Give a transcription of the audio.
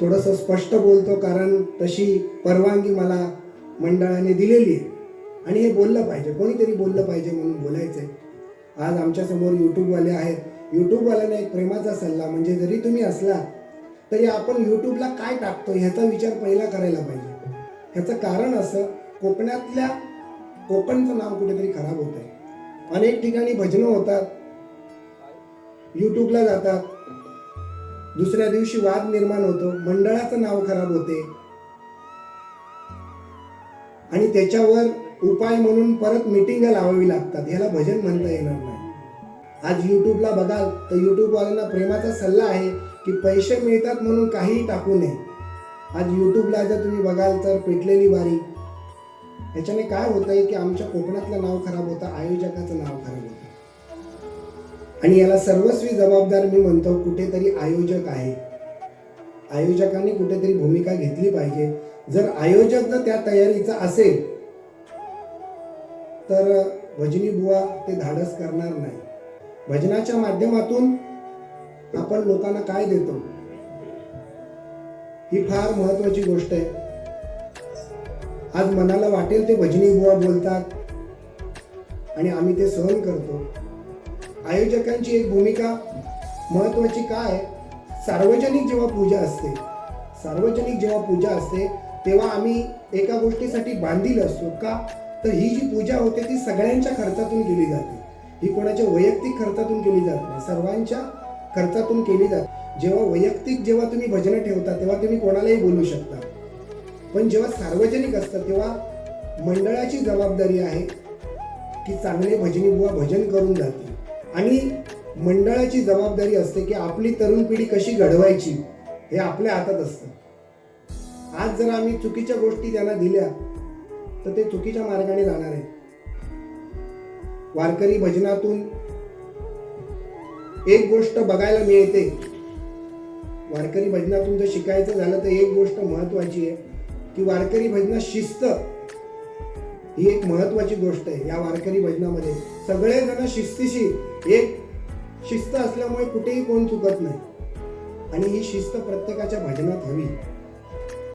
थोडंसं स्पष्ट बोलतो, कारण तशी परवानगी मला मंडळाने दिलेली आहे आणि हे बोललं पाहिजे, कोणीतरी बोललं पाहिजे म्हणून बोलायचं आहे. आज आमच्यासमोर यूट्यूबवाले आहेत. यूट्यूबवाल्याने एक प्रेमाचा सल्ला, म्हणजे जरी तुम्ही असला तरी आपण यूट्यूबला काय टाकतो ह्याचा विचार पहिला करायला पाहिजे. ह्याचं कारण असं, कोकणचं नाव कुठेतरी खराब होत आहे. अनेक ठिकाणी भजनं होतात, यूट्यूबला जातात, दुसऱ्या दिवशी वाद निर्माण होतो, मंडळाचं नाव खराब होते आणि त्याच्यावर उपाय म्हणून परत मीटिंग लावावी लागतात. ह्याला भजन म्हणता येणार नाही. आज यूट्यूबला बघाल तर यूट्यूबवाल्यांना प्रेमाचा सल्ला आहे की पैसे मिळतात म्हणून काहीही टाकू नये. आज यूट्यूबला जर तुम्ही बघाल तर पेटलेली बारी, ह्याच्याने काय होतंय की आमच्या कोकणातलं नाव खराब होतं, आयोजकाचं नाव खराब होतं आणि याला सर्वस्वी जबाबदार मी म्हणतो कुठेतरी आयोजक आहे. आयोजकांनी कुठेतरी भूमिका घेतली पाहिजे. जर आयोजक जर त्या तयारीचा असेल तर भजनी बुवा ते धाडस करणार नाही. भजनाच्या माध्यमातून आपण लोकांना काय देतो ही फार महत्वाची गोष्ट आहे. आज मनाला वाटेल ते भजनी बुवा बोलतात आणि आम्ही ते सहन करतो. आयोजकांची एक भूमिका महत्वाची काय, सार्वजनिक जेव्हा पूजा असते तेव्हा आम्ही एका गोष्टीसाठी बांधील असतो का, तर ही जी पूजा होते ती सगळ्यांच्या खर्चातून केली जाते. ही कोणाच्या वैयक्तिक खर्चातून केली जात नाही, सर्वांच्या खर्चातून केली जाते. जेव्हा तुम्ही भजनं ठेवता तेव्हा तुम्ही कोणालाही बोलू शकता, पण जेव्हा सार्वजनिक असतं तेव्हा मंडळाची जबाबदारी आहे की चांगले भजनी बुवा भजन करून जातील आणि मंडळाची जबाबदारी असते की आपली तरुण पिढी कशी घडवायची हे आपल्या हातात असतं. आज जर आम्ही चुकीच्या गोष्टी त्यांना दिल्या तर ते चुकीच्या मार्गाने जाणार आहे. वारकरी भजनातून एक गोष्ट बघायला मिळते, वारकरी भजनातून जर शिकायचं झालं तर एक गोष्ट महत्वाची आहे की वारकरी भजनात शिस्त ही एक महत्वाची गोष्ट आहे. या वारकरी भजनामध्ये सगळेजण शिस्तीशी, एक शिस्त असल्यामुळे कुठेही कोण चुकत नाही आणि ही शिस्त प्रत्येकाच्या भजनात हवी.